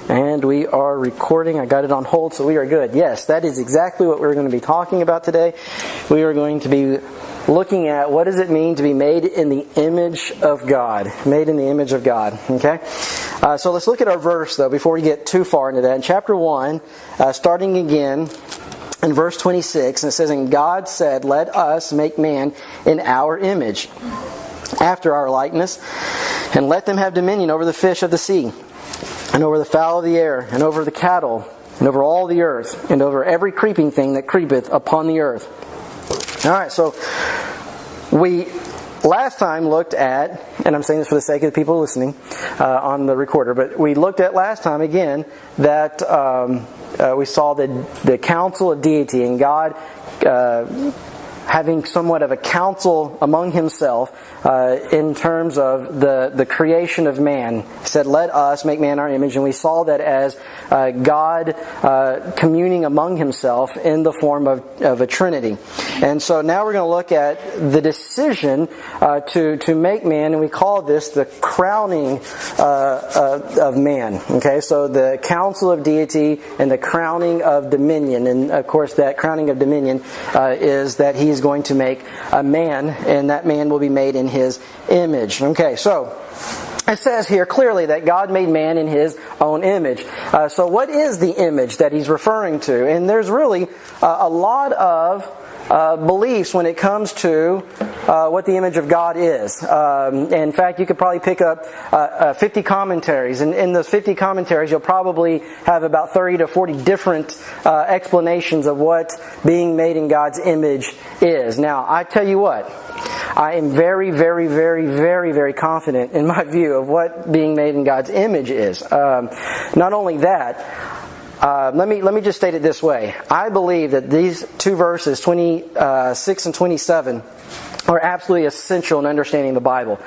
And we are recording. I got it on hold, so we are good. Yes, that is exactly what we're going to be talking about today. We are going to be looking at what does it mean to be made in the image of God. Made in the image of God. Okay? So let's look at our verse, though, before we get too far into that. In chapter 1, starting again in verse 26, and it says, "And God said, Let us make man in our image, after our likeness, and let them have dominion over the fish of the sea, and over the fowl of the air, and over the cattle, and over all the earth, and over every creeping thing that creepeth upon the earth." Alright, so we last time looked at, and I'm saying this for the sake of the people listening on the recorder, but we looked at last time again that we saw the council of deity, and God having somewhat of a council among himself in terms of the creation of man. He said, "Let us make man in our image," and we saw that as God communing among himself in the form of a Trinity. And so now we're going to look at the decision to make man, and we call this the crowning of man. Okay, so the council of deity and the crowning of dominion. And of course that crowning of dominion is that he's going to make a man, and that man will be made in his image. Okay, so it says here clearly that God made man in his own image. So what is the image that he's referring to? And there's really a lot of beliefs when it comes to what the image of God is. In fact, you could probably pick up 50 commentaries. And in those 50 commentaries, you'll probably have about 30 to 40 different explanations of what being made in God's image is. Now, I tell you what, I am very, very, very, very, very confident in my view of what being made in God's image is. Not only that, let me just state it this way. I believe that these two verses, 26 and 27, are absolutely essential in understanding the Bible.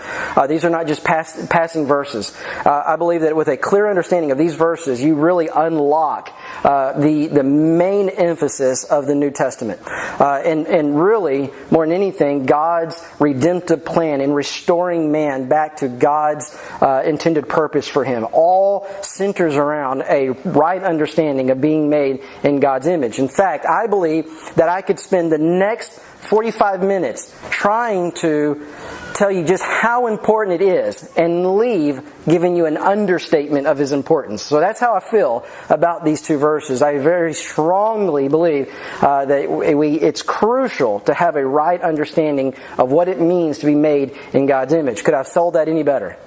These are not just passing verses. I believe that with a clear understanding of these verses, you really unlock the main emphasis of the New Testament. And really, more than anything, God's redemptive plan in restoring man back to God's intended purpose for him all centers around a right understanding of being made in God's image. In fact, I believe that I could spend the next 45 minutes trying to tell you just how important it is and leave giving you an understatement of his importance. So that's how I feel about these two verses. I very strongly believe that it's crucial to have a right understanding of what it means to be made in God's image. Could I have sold that any better?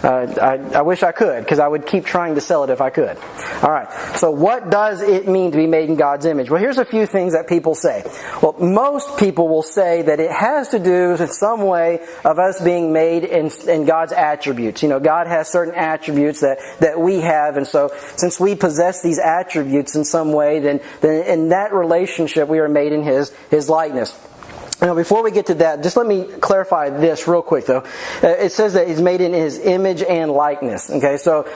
I wish I could, because I would keep trying to sell it if I could. Alright, so what does it mean to be made in God's image? Well, here's a few things that people say. Well, most people will say that it has to do in some way of us being made in God's attributes. You know, God has certain attributes that we have, and so since we possess these attributes in some way, then in that relationship we are made in His likeness. Now, before we get to that, just let me clarify this real quick, though. It says that He's made in His image and likeness. Okay, so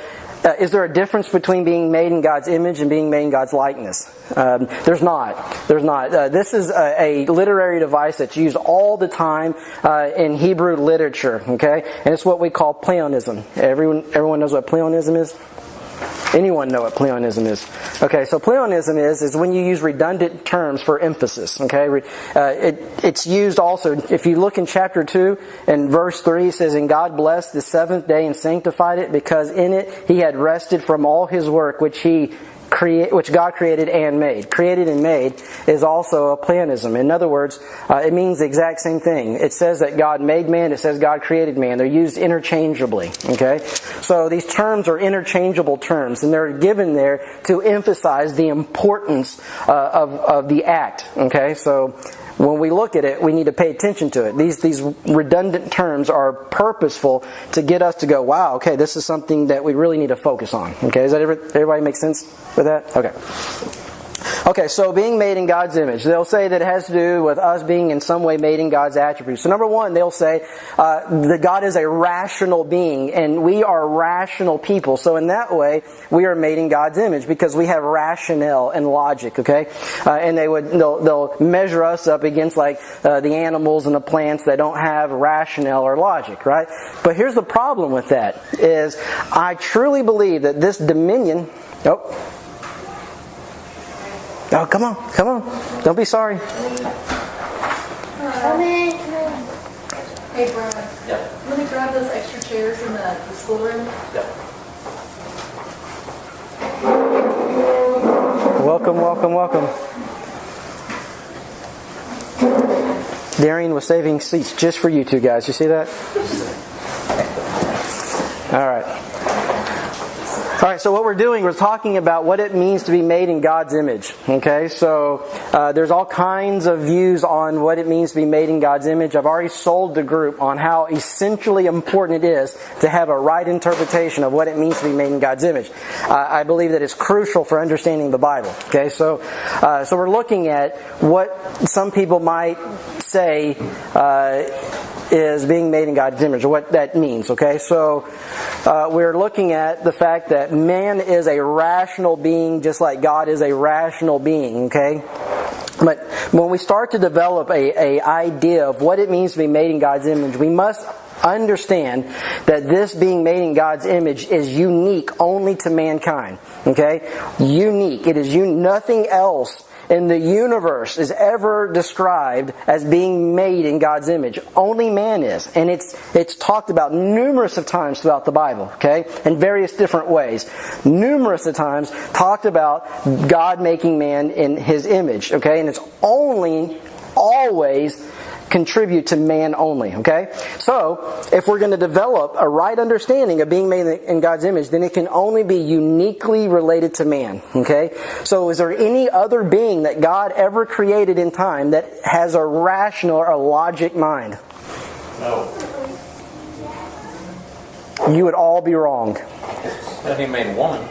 is there a difference between being made in God's image and being made in God's likeness? There's not. There's not. This is a literary device that's used all the time in Hebrew literature. Okay, and it's what we call pleonasm. Everyone knows what pleonasm is? Anyone know what pleonasm is? Okay, so pleonasm is when you use redundant terms for emphasis. Okay, it's used also, if you look in chapter 2 and verse 3, it says, "And God blessed the seventh day and sanctified it, because in it He had rested from all His work which God created and made." Created and made is also a pleonasm. In other words, it means the exact same thing. It says that God made man, it says God created man. They're used interchangeably. Okay? So these terms are interchangeable terms, and they're given there to emphasize the importance of the act. Okay? So when we look at it, we need to pay attention to it. These redundant terms are purposeful to get us to go, wow, okay, this is something that we really need to focus on. Okay, does that everybody make sense with that? Okay. Okay, so being made in God's image. They'll say that it has to do with us being in some way made in God's attributes. So number one, they'll say that God is a rational being, and we are rational people. So in that way, we are made in God's image because we have rationale and logic, okay? And they'll measure us up against like the animals and the plants that don't have rationale or logic, right? But here's the problem with that, is I truly believe that this dominion... Oh, come on. Don't be sorry. Hey, Brian. Yep. Let me grab those extra chairs in the schoolroom. Yep. Welcome. Darian was saving seats just for you two guys. You see that? All right. So what we're doing, we're talking about what it means to be made in God's image. Okay, so there's all kinds of views on what it means to be made in God's image. I've already sold the group on how essentially important it is to have a right interpretation of what it means to be made in God's image. I believe that it's crucial for understanding the Bible. Okay, so we're looking at what some people might say is being made in God's image, or what that means. Okay, so we're looking at the fact that man is a rational being just like God is a rational being. Okay, but when we start to develop a idea of what it means to be made in God's image, we must understand that this being made in God's image is unique only to mankind. Okay, unique. It is nothing else in the universe is ever described as being made in God's image. Only man is. And it's talked about numerous of times throughout the Bible, okay? In various different ways. Numerous of times talked about God making man in His image, okay? And it's always contribute to man only, okay? So, if we're going to develop a right understanding of being made in God's image, then it can only be uniquely related to man, okay? So, is there any other being that God ever created in time that has a rational or a logic mind? No. You would all be wrong. Then He made woman.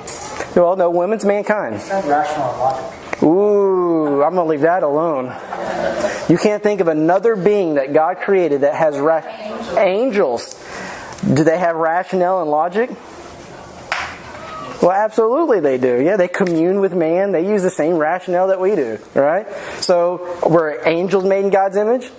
Well, no, woman's mankind. Rational and logic. Ooh, I'm going to leave that alone. You can't think of another being that God created that has angels. Do they have rationale and logic? Well, absolutely they do. Yeah, they commune with man. They use the same rationale that we do. Right? So, were angels made in God's image?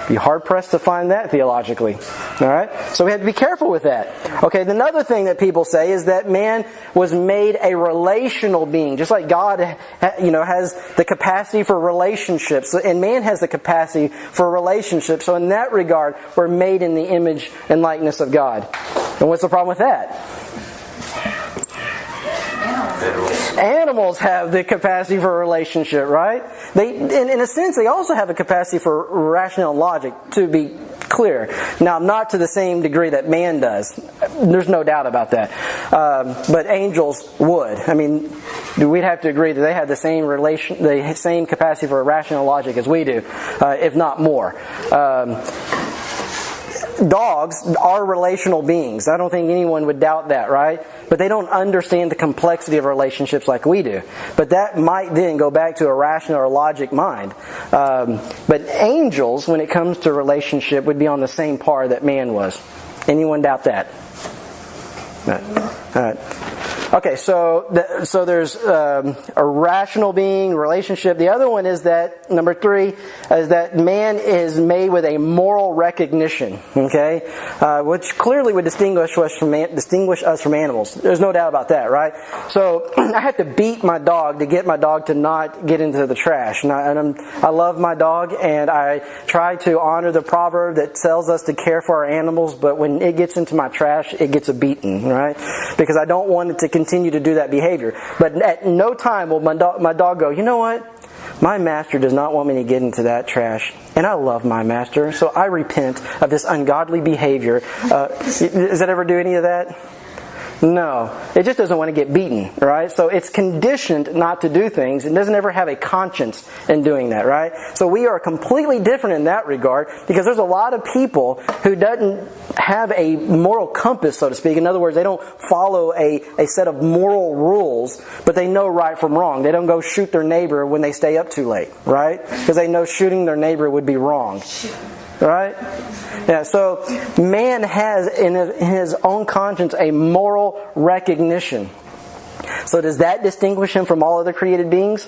Be hard-pressed to find that theologically. Alright? So we have to be careful with that. Okay, another thing that people say is that man was made a relational being. Just like God has the capacity for relationships. And man has the capacity for relationships. So in that regard, we're made in the image and likeness of God. And what's the problem with that? Animals have the capacity for a relationship, right? They, in a sense, they also have a capacity for rational logic, to be clear. Now, not to the same degree that man does. There's no doubt about that. But angels would. I mean, we'd have to agree that they have the same capacity for rational logic as we do, if not more. Dogs are relational beings. I don't think anyone would doubt that, right? But they don't understand the complexity of relationships like we do. But that might then go back to a rational or logic mind. But angels, when it comes to relationship, would be on the same par that man was. Anyone doubt that? All right. Okay, so there's a rational being, relationship. The other one is that, number 3, is that man is made with a moral recognition, okay? Which clearly would distinguish us from animals. There's no doubt about that, right? So I had to beat my dog to get my dog to not get into the trash. And I love my dog, and I try to honor the proverb that tells us to care for our animals, but when it gets into my trash, it gets a beating, right? Because I don't want it to continue to do that behavior. But at no time will my dog go, you know what? My master does not want me to get into that trash. And I love my master, so I repent of this ungodly behavior. Does that ever do any of that? No, it just doesn't want to get beaten, right? So it's conditioned not to do things. It doesn't ever have a conscience in doing that, right? So we are completely different in that regard because there's a lot of people who doesn't have a moral compass, so to speak. In other words, they don't follow a set of moral rules, but they know right from wrong. They don't go shoot their neighbor when they stay up too late, right? Because they know shooting their neighbor would be wrong. Right? Yeah, so man has in his own conscience a moral recognition. So does that distinguish him from all other created beings?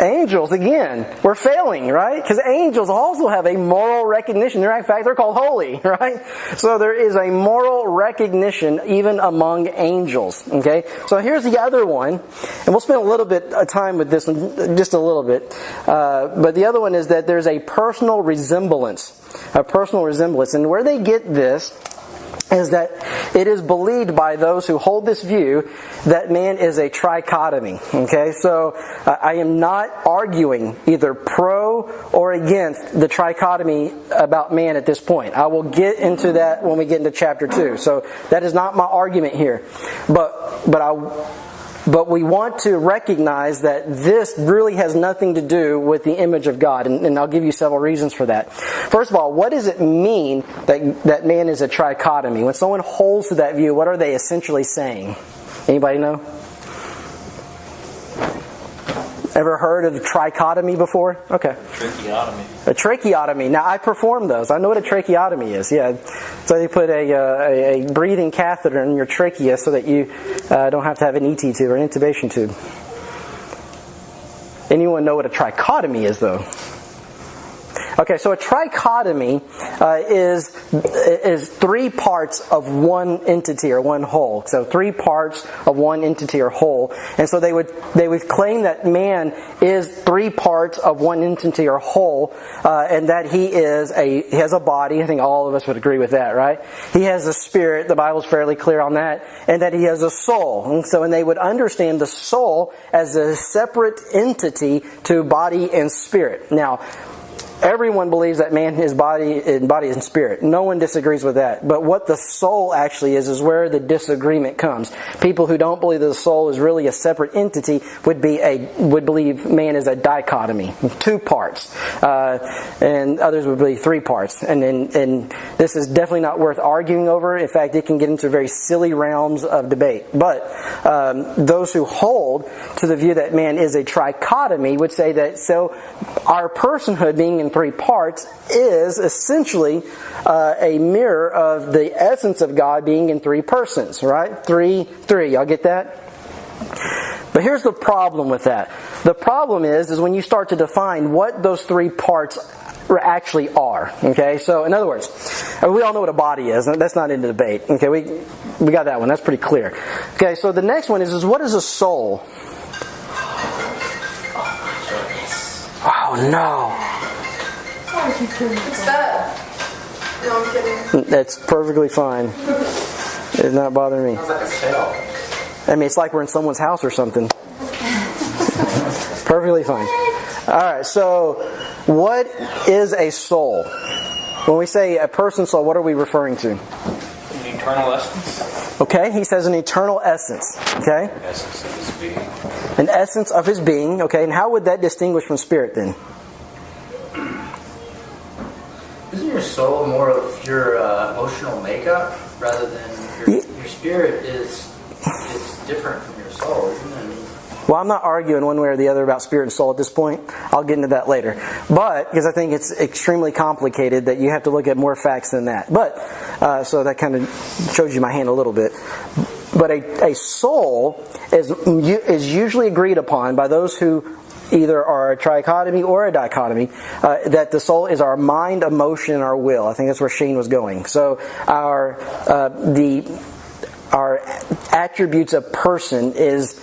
Angels, again, we're failing, right? Because angels also have a moral recognition. In fact, they're called holy, right? So there is a moral recognition even among angels, okay? So here's the other one, and we'll spend a little bit of time with this one, just a little bit. But the other one is that there's a personal resemblance. A personal resemblance. And where they get this is that it is believed by those who hold this view that man is a trichotomy. Okay, so I am not arguing either pro or against the trichotomy about man at this point. I will get into that when we get into chapter 2. So that is not my argument here. But we want to recognize that this really has nothing to do with the image of God. And I'll give you several reasons for that. First of all, what does it mean that man is a trichotomy? When someone holds to that view, what are they essentially saying? Anybody know? Ever heard of trichotomy before? Okay. Tracheotomy. A tracheotomy. Now, I perform those. I know what a tracheotomy is. Yeah. So they put a breathing catheter in your trachea so that you don't have to have an ET tube or an intubation tube. Anyone know what a trichotomy is, though? Okay, so a trichotomy is three parts of one entity or one whole. So three parts of one entity or whole. And so they would claim that man is three parts of one entity or whole, and that he has a body. I think all of us would agree with that, right? He has a spirit. The Bible's fairly clear on that, and that he has a soul. And so, they would understand the soul as a separate entity to body and spirit. Now, everyone believes that man is body and spirit. No one disagrees with that. But what the soul actually is where the disagreement comes. People who don't believe that the soul is really a separate entity would believe man is a dichotomy, two parts, and others would believe three parts. And this is definitely not worth arguing over. In fact, it can get into very silly realms of debate. But those who hold to the view that man is a trichotomy would say that our personhood being in three parts is essentially a mirror of the essence of God being in three persons, right? Three. Y'all get that? But here's the problem with that. The problem is when you start to define what those three parts actually are. Okay, so in other words, we all know what a body is. That's not in the debate. Okay, we got that one. That's pretty clear. Okay, so the next one is what is a soul? Oh no. It's that. No, I'm kidding. That's perfectly fine. It does not bother me. Sounds like a cell. I mean, it's like we're in someone's house or something. Perfectly fine. Alright, so what is a soul? When we say a person's soul, what are we referring to? An eternal essence. Okay, he says an eternal essence. Okay? Essence of his being. An essence of his being. Okay, and how would that distinguish from spirit then? Isn't your soul more of your emotional makeup rather than your spirit is different from your soul, isn't it? Well, I'm not arguing one way or the other about spirit and soul at this point. I'll get into that later. But, because I think it's extremely complicated that you have to look at more facts than that. But, so that kind of shows you my hand a little bit. But a soul is usually agreed upon by those who either are a trichotomy or a dichotomy, that the soul is our mind, emotion, and our will. I think that's where Shane was going. So our our attributes of person is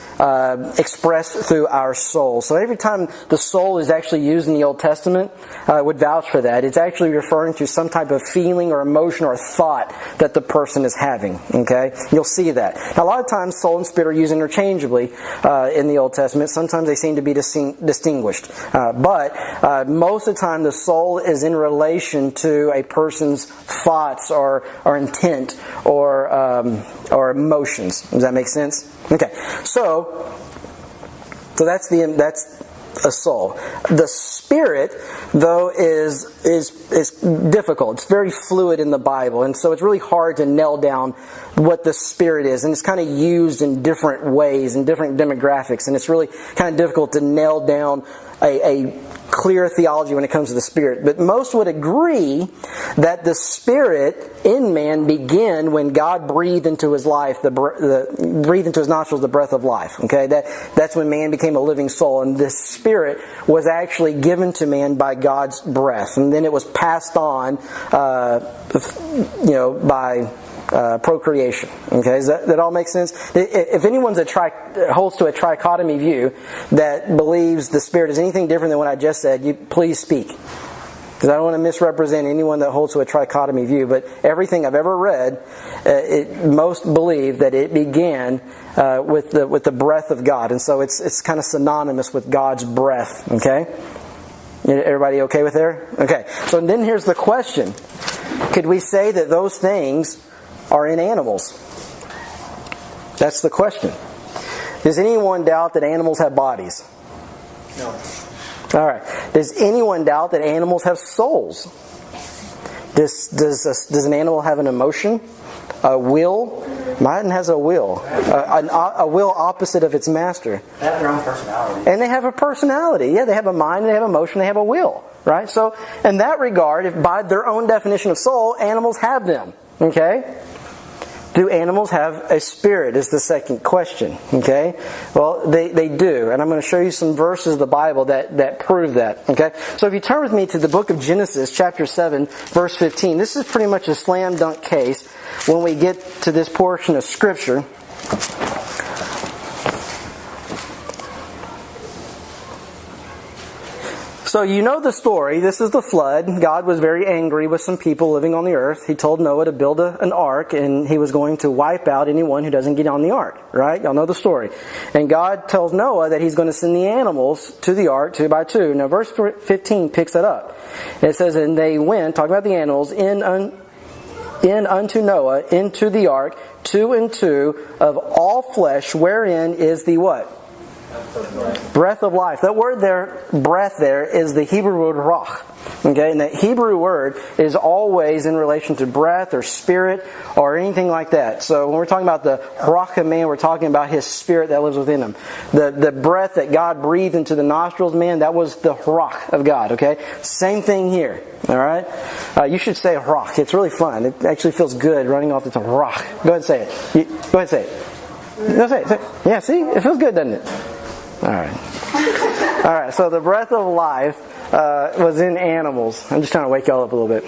expressed through our soul. So every time the soul is actually used in the Old Testament, I would vouch for that. It's actually referring to some type of feeling or emotion or thought that the person is having. Okay, you'll see that. Now, a lot of times, soul and spirit are used interchangeably in the Old Testament. Sometimes they seem to be distinguished, but most of the time, the soul is in relation to a person's thoughts or intent or emotions. Does that make sense? Okay, so that's a soul. The spirit, though, is difficult. It's very fluid in the Bible, and so it's really hard to nail down what the spirit is, and it's kind of used in different ways, in different demographics, and it's really kind of difficult to nail down a clear theology when it comes to the spirit. But most would agree that the spirit in man began when God breathed into his life, breathed into his nostrils the breath of life. Okay, that's when man became a living soul, and this spirit was actually given to man by God's breath, and then it was passed on, by procreation. Okay, does that all make sense? If anyone's holds to a trichotomy view that believes the spirit is anything different than what I just said, you please speak, because I don't want to misrepresent anyone that holds to a trichotomy view. But everything I've ever read, most believe that it began with the breath of God, and so it's kind of synonymous with God's breath. Okay, everybody okay with there? Okay, so then here's the question: could we say that those things are in animals? That's the question. Does anyone doubt that animals have bodies? No. All right. Does anyone doubt that animals have souls? Does an animal have an emotion? A will? Mine has a will. A will opposite of its master. They have their own personality. And they have a personality. Yeah, they have a mind, they have emotion, they have a will. Right? So, in that regard, if by their own definition of soul, animals have them. Okay? Do animals have a spirit is the second question. Okay? Well, they do. And I'm going to show you some verses of the Bible that prove that. Okay? So if you turn with me to the book of Genesis, chapter 7, verse 15. This is pretty much a slam dunk case when we get to this portion of Scripture. So you know the story. This is the flood. God was very angry with some people living on the earth. He told Noah to build an ark, and he was going to wipe out anyone who doesn't get on the ark. Right? Y'all know the story. And God tells Noah that he's going to send the animals to the ark 2 by 2. Now verse 15 picks it up. It says, and they went, talking about the animals, in unto Noah into the ark, 2 and 2 of all flesh, wherein is the what? Breath of life. That word there, breath there, is the Hebrew word ruach. Okay, and that Hebrew word is always in relation to breath or spirit or anything like that. So when we're talking about the ruach of man, we're talking about his spirit that lives within him. The breath that God breathed into the nostrils of man, that was the ruach of God. Okay, same thing here. All right, you should say ruach. It's really fun. It actually feels good running off the tongue. Ruach. Go ahead and say it. Go ahead and say it. Go say it. Yeah, see, it feels good, doesn't it? All right. So the breath of life was in animals. I'm just trying to wake y'all up a little bit.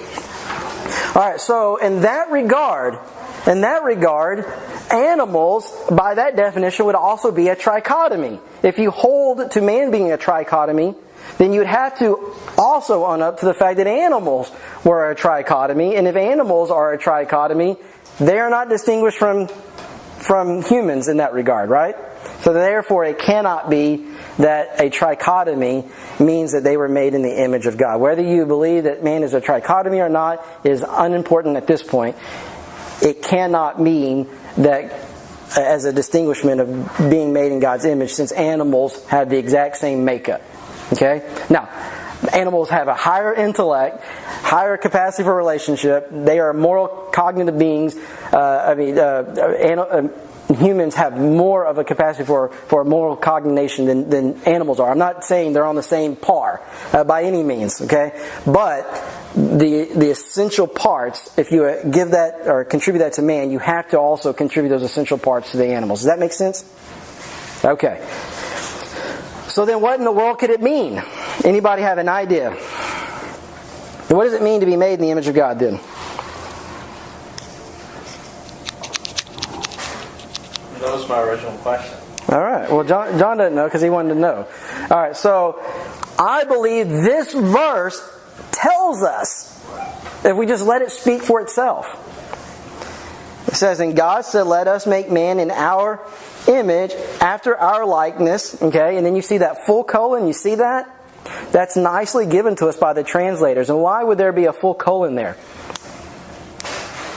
All right. So in that regard, animals, by that definition, would also be a trichotomy. If you hold to man being a trichotomy, then you'd have to also own up to the fact that animals were a trichotomy. And if animals are a trichotomy, they are not distinguished from humans in that regard, right? So therefore it cannot be that a trichotomy means that they were made in the image of God. Whether you believe that man is a trichotomy or not is unimportant at this point. It cannot mean that as a distinguishment of being made in God's image, since animals have the exact same makeup. Okay? Now, animals have a higher intellect, higher capacity for relationship. They are moral, cognitive beings. Humans have more of a capacity for moral cognition than animals are. I'm not saying they're on the same par by any means, okay? But the essential parts, if you give that or contribute that to man, you have to also contribute those essential parts to the animals. Does that make sense? Okay. So then what in the world could it mean? Anybody have an idea? What does it mean to be made in the image of God then? That was my original question. All right. Well, John doesn't know because he wanted to know. All right. So I believe this verse tells us, if we just let it speak for itself. It says, and God said, let us make man in our image, after our likeness. Okay. And then you see that full colon. You see that? That's nicely given to us by the translators. And why would there be a full colon there?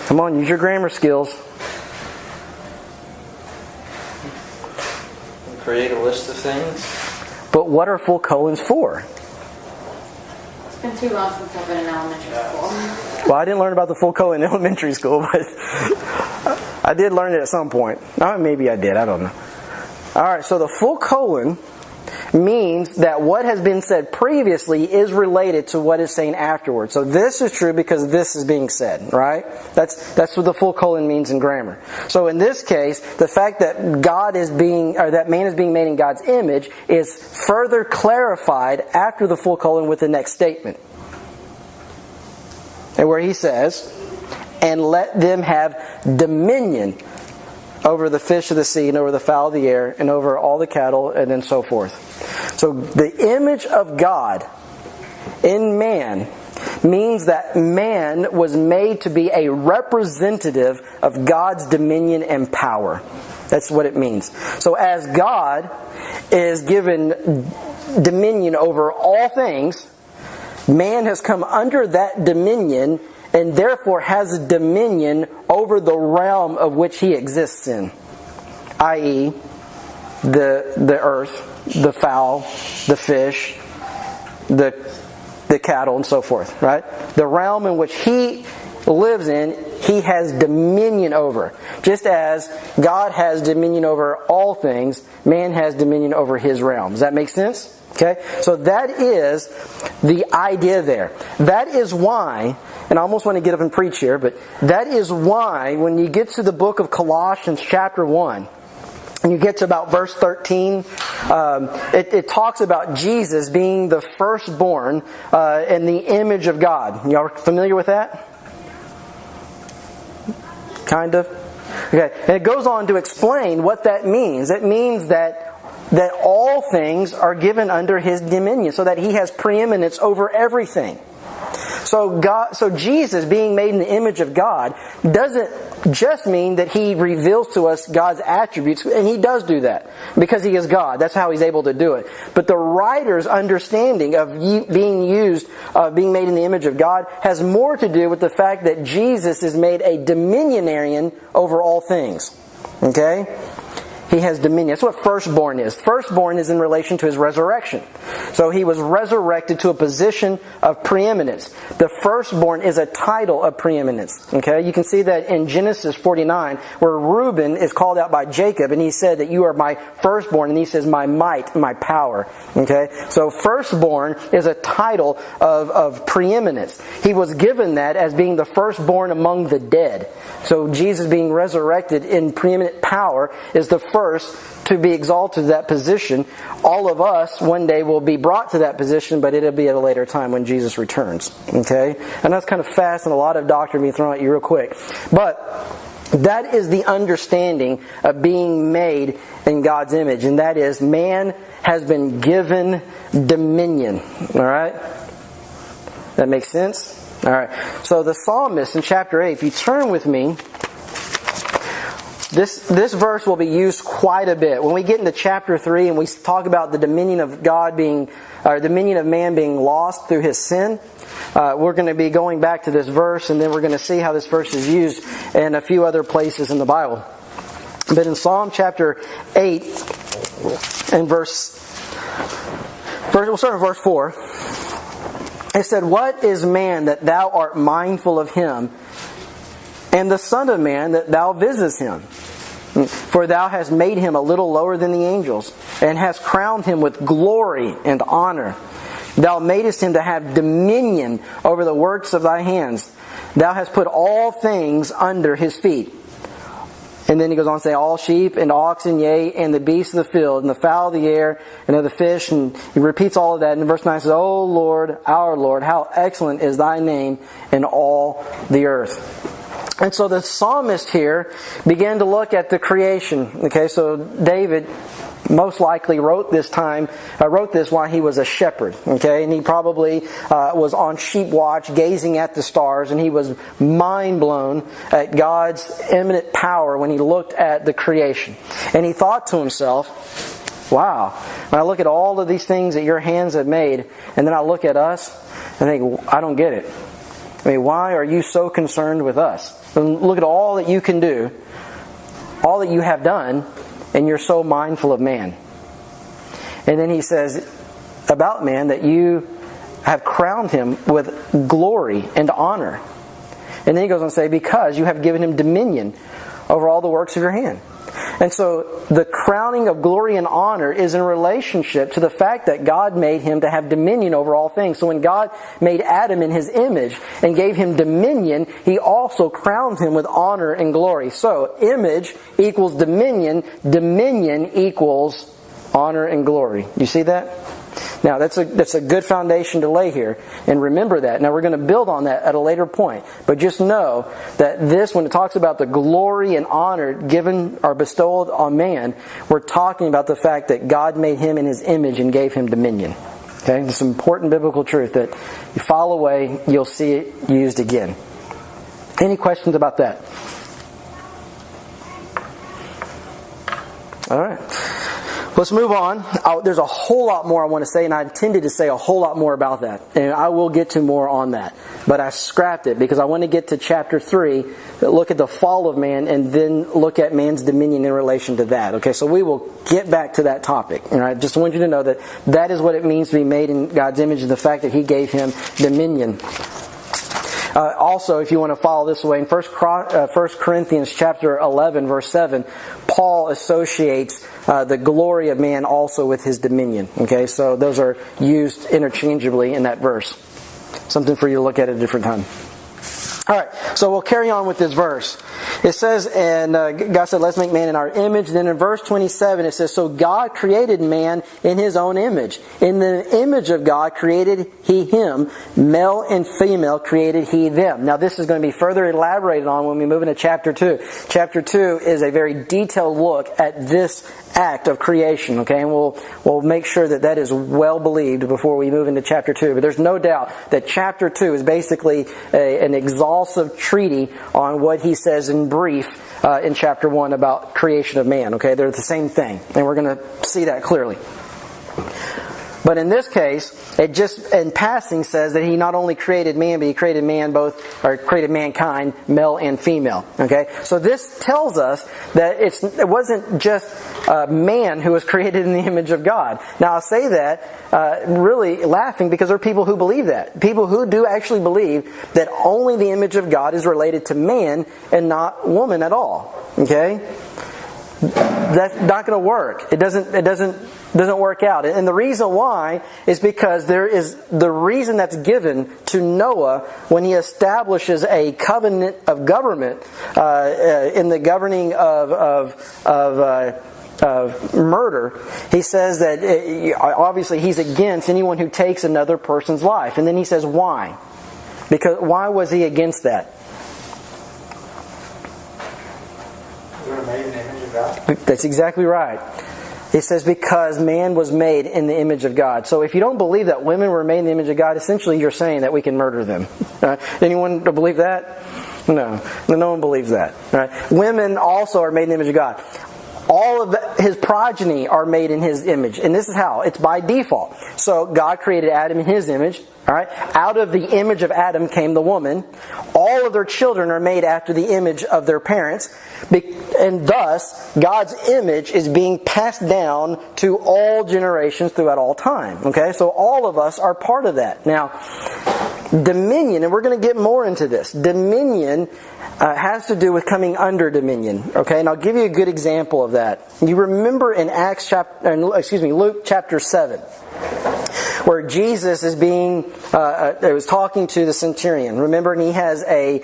Come on, use your grammar skills. Create a list of things. But what are full colons for? It's been too long since I've been in elementary school. Well, I didn't learn about the full colon in elementary school, but I did learn it at some point. Maybe I did, I don't know. Alright, so the full colon means that what has been said previously is related to what is saying afterwards. So this is true because this is being said, right? That's what the full colon means in grammar. So in this case, the fact that that man is being made in God's image is further clarified after the full colon with the next statement. And where he says, and let them have dominion over the fish of the sea and over the fowl of the air and over all the cattle and then so forth. So the image of God in man means that man was made to be a representative of God's dominion and power. That's what it means. So as God is given dominion over all things, man has come under that dominion and therefore has dominion over the realm of which he exists in, i.e., the earth, the fowl, the fish, the cattle, and so forth, right? The realm in which he lives in, he has dominion over. Just as God has dominion over all things, man has dominion over his realm. Does that make sense? Okay? So that is the idea there. That is why, and I almost want to get up and preach here, but that is why when you get to the book of Colossians chapter 1, and you get to about verse 13, it talks about Jesus being the firstborn in the image of God. Y'all familiar with that? Kind of? Okay. And it goes on to explain what that means. It means that all things are given under His dominion, so that He has preeminence over everything. So Jesus being made in the image of God doesn't just mean that He reveals to us God's attributes, and He does do that because He is God. That's how He's able to do it. But the writer's understanding of being made in the image of God has more to do with the fact that Jesus is made a dominionarian over all things. Okay? He has dominion. That's what firstborn is. Firstborn is in relation to His resurrection. So He was resurrected to a position of preeminence. The firstborn is a title of preeminence. Okay? You can see that in Genesis 49, where Reuben is called out by Jacob, and he said that you are my firstborn, and he says my might, my power. Okay? So firstborn is a title of preeminence. He was given that as being the firstborn among the dead. So Jesus being resurrected in preeminent power is the first to be exalted to that position. All of us one day will be brought to that position, but it'll be at a later time when Jesus returns. Okay? And that's kind of fast and a lot of doctrine being thrown at you real quick. But that is the understanding of being made in God's image. And that is, man has been given dominion. Alright? That makes sense? Alright. So the psalmist in chapter 8, if you turn with me, This verse will be used quite a bit. When we get into chapter 3 and we talk about the dominion of dominion of man being lost through his sin, we're going to be going back to this verse, and then we're going to see how this verse is used in a few other places in the Bible. But in Psalm chapter 8 and we'll start in verse 4. It said, "What is man that thou art mindful of him, and the Son of Man that thou visitest him? For thou hast made him a little lower than the angels, and hast crowned him with glory and honor. Thou madest him to have dominion over the works of thy hands. Thou hast put all things under his feet." And then he goes on to say, "All sheep and oxen, yea, and the beasts of the field, and the fowl of the air, and of the fish." And he repeats all of that. And verse 9 says, "O Lord, our Lord, how excellent is thy name in all the earth." And so the psalmist here began to look at the creation. Okay, so David most likely wrote this while he was a shepherd. Okay, and he probably was on sheep watch, gazing at the stars, and he was mind blown at God's imminent power when he looked at the creation. And he thought to himself, "Wow! When I look at all of these things that your hands have made, and then I look at us and think, I don't get it. I mean, why are you so concerned with us? And look at all that you can do, all that you have done, and you're so mindful of man." And then he says about man that you have crowned him with glory and honor. And then he goes on to say, because you have given him dominion over all the works of your hand. And so the crowning of glory and honor is in relationship to the fact that God made him to have dominion over all things. So when God made Adam in his image and gave him dominion, he also crowned him with honor and glory. So image equals dominion. Dominion equals honor and glory. You see that? Now that's a good foundation to lay here, and remember that. Now we're going to build on that at a later point, but just know that this, when it talks about the glory and honor given or bestowed on man, we're talking about the fact that God made him in his image and gave him dominion. Okay, it's an important biblical truth that you follow away, you'll see it used again. Any questions about that? All right. Let's move on. There's a whole lot more I want to say, and I intended to say a whole lot more about that. And I will get to more on that. But I scrapped it because I want to get to chapter 3, look at the fall of man, and then look at man's dominion in relation to that. Okay, so we will get back to that topic. All right, just want you to know that that is what it means to be made in God's image, and the fact that He gave him dominion. Also, if you want to follow this way, in 1 Corinthians chapter 11, verse 7, Paul associates the glory of man also with his dominion. Okay, so those are used interchangeably in that verse. Something for you to look at a different time. Alright, so we'll carry on with this verse. It says, and God said, let's make man in our image. Then in verse 27 it says, so God created man in His own image. In the image of God created He him. Male and female created He them. Now this is going to be further elaborated on when we move into chapter 2. Chapter 2 is a very detailed look at this act of creation. Okay, and we'll make sure that that is well believed before we move into chapter 2. But there's no doubt that chapter 2 is basically an exhaustive treaty on what he says in brief in chapter 1 about creation of man. Okay, they're the same thing, and we're going to see that clearly. But in this case, it just in passing says that He not only created man, but He created created mankind, male and female. Okay, so this tells us that it wasn't just man who was created in the image of God. Now I say that really laughing because there are people who believe that. People who do actually believe that only the image of God is related to man and not woman at all. Okay, that's not going to work. It doesn't work out. And the reason why is because there is the reason that's given to Noah when he establishes a covenant of government in the governing of murder. He says that obviously he's against anyone who takes another person's life. And then he says why? Because why was he against that? We were made in the image of God. That's exactly right. It says because man was made in the image of God. So if you don't believe that women were made in the image of God, essentially you're saying that we can murder them. Anyone believe that? No one believes that. Right? Women also are made in the image of God. All of His progeny are made in His image. And this is how. It's by default. So God created Adam in His image. All right. Out of the image of Adam came the woman. All of their children are made after the image of their parents. And thus, God's image is being passed down to all generations throughout all time. Okay. So all of us are part of that. Now, dominion, and we're going to get more into this. Dominion has to do with coming under dominion. Okay, and I'll give you a good example of that. You remember in Luke chapter 7, where Jesus is was talking to the centurion. Remember, and he has a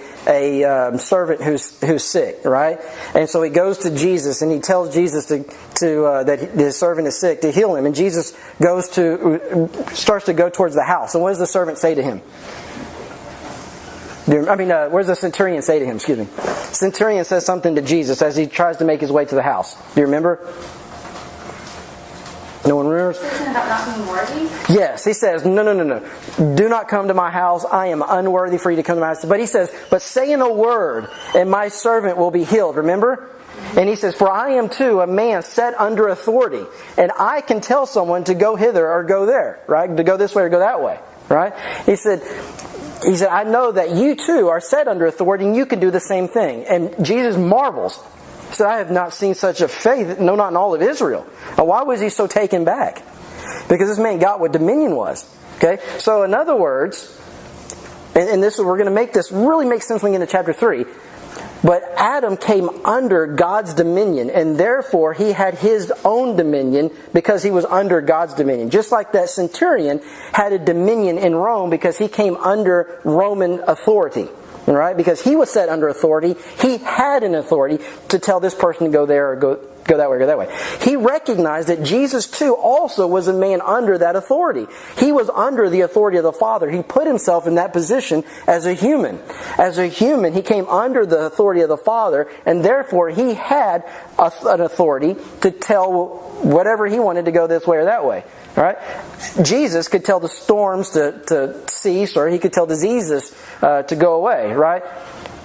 servant who's sick, right? And so he goes to Jesus and he tells Jesus that his servant is sick to heal him. And Jesus starts to go towards the house. And what does the servant say to him? What does the centurion say to him? Excuse me. Centurion says something to Jesus as he tries to make his way to the house. Do you remember? No one remembers? Something about not being worthy? Yes, he says, no. Do not come to my house. I am unworthy for you to come to my house. But he says, but say in a word, and my servant will be healed. Remember? And he says, for I am too a man set under authority, and I can tell someone to go hither or go there, right? To go this way or go that way, right? He said, I know that you too are set under authority, and you can do the same thing. And Jesus marvels. He said, I have not seen such a faith, no, not in all of Israel. Now, why was he so taken back? Because this man got what dominion was. Okay? So in other words, and this we're going to make this really make sense when we get into chapter 3. But Adam came under God's dominion, and therefore he had his own dominion because he was under God's dominion. Just like that centurion had a dominion in Rome because he came under Roman authority. Right? Because he was set under authority, he had an authority to tell this person to go there or go that way or go that way. He recognized that Jesus too also was a man under that authority. He was under the authority of the Father. He put himself in that position as a human. As a human, he came under the authority of the Father, and therefore he had an authority to tell whatever he wanted to go this way or that way. Right? Jesus could tell the storms to cease, or he could tell diseases to go away. Right?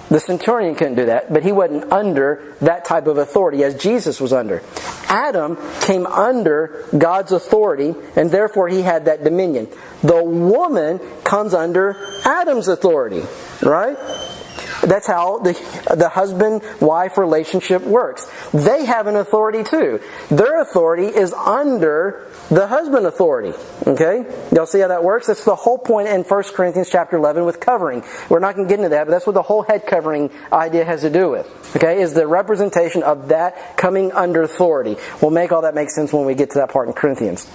The centurion couldn't do that, but he wasn't under that type of authority as Jesus was under. Adam came under God's authority, and therefore he had that dominion. The woman comes under Adam's authority. Right? That's how the husband-wife relationship works. They have an authority too. Their authority is under the husband authority. Okay? Y'all see how that works? That's the whole point in 1 Corinthians chapter 11 with covering. We're not going to get into that, but that's what the whole head covering idea has to do with. Okay? Is the representation of that coming under authority. We'll make all that make sense when we get to that part in Corinthians.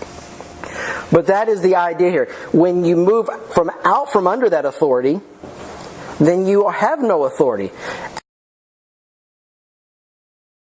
But that is the idea here. When you move out from under that authority, then you have no authority.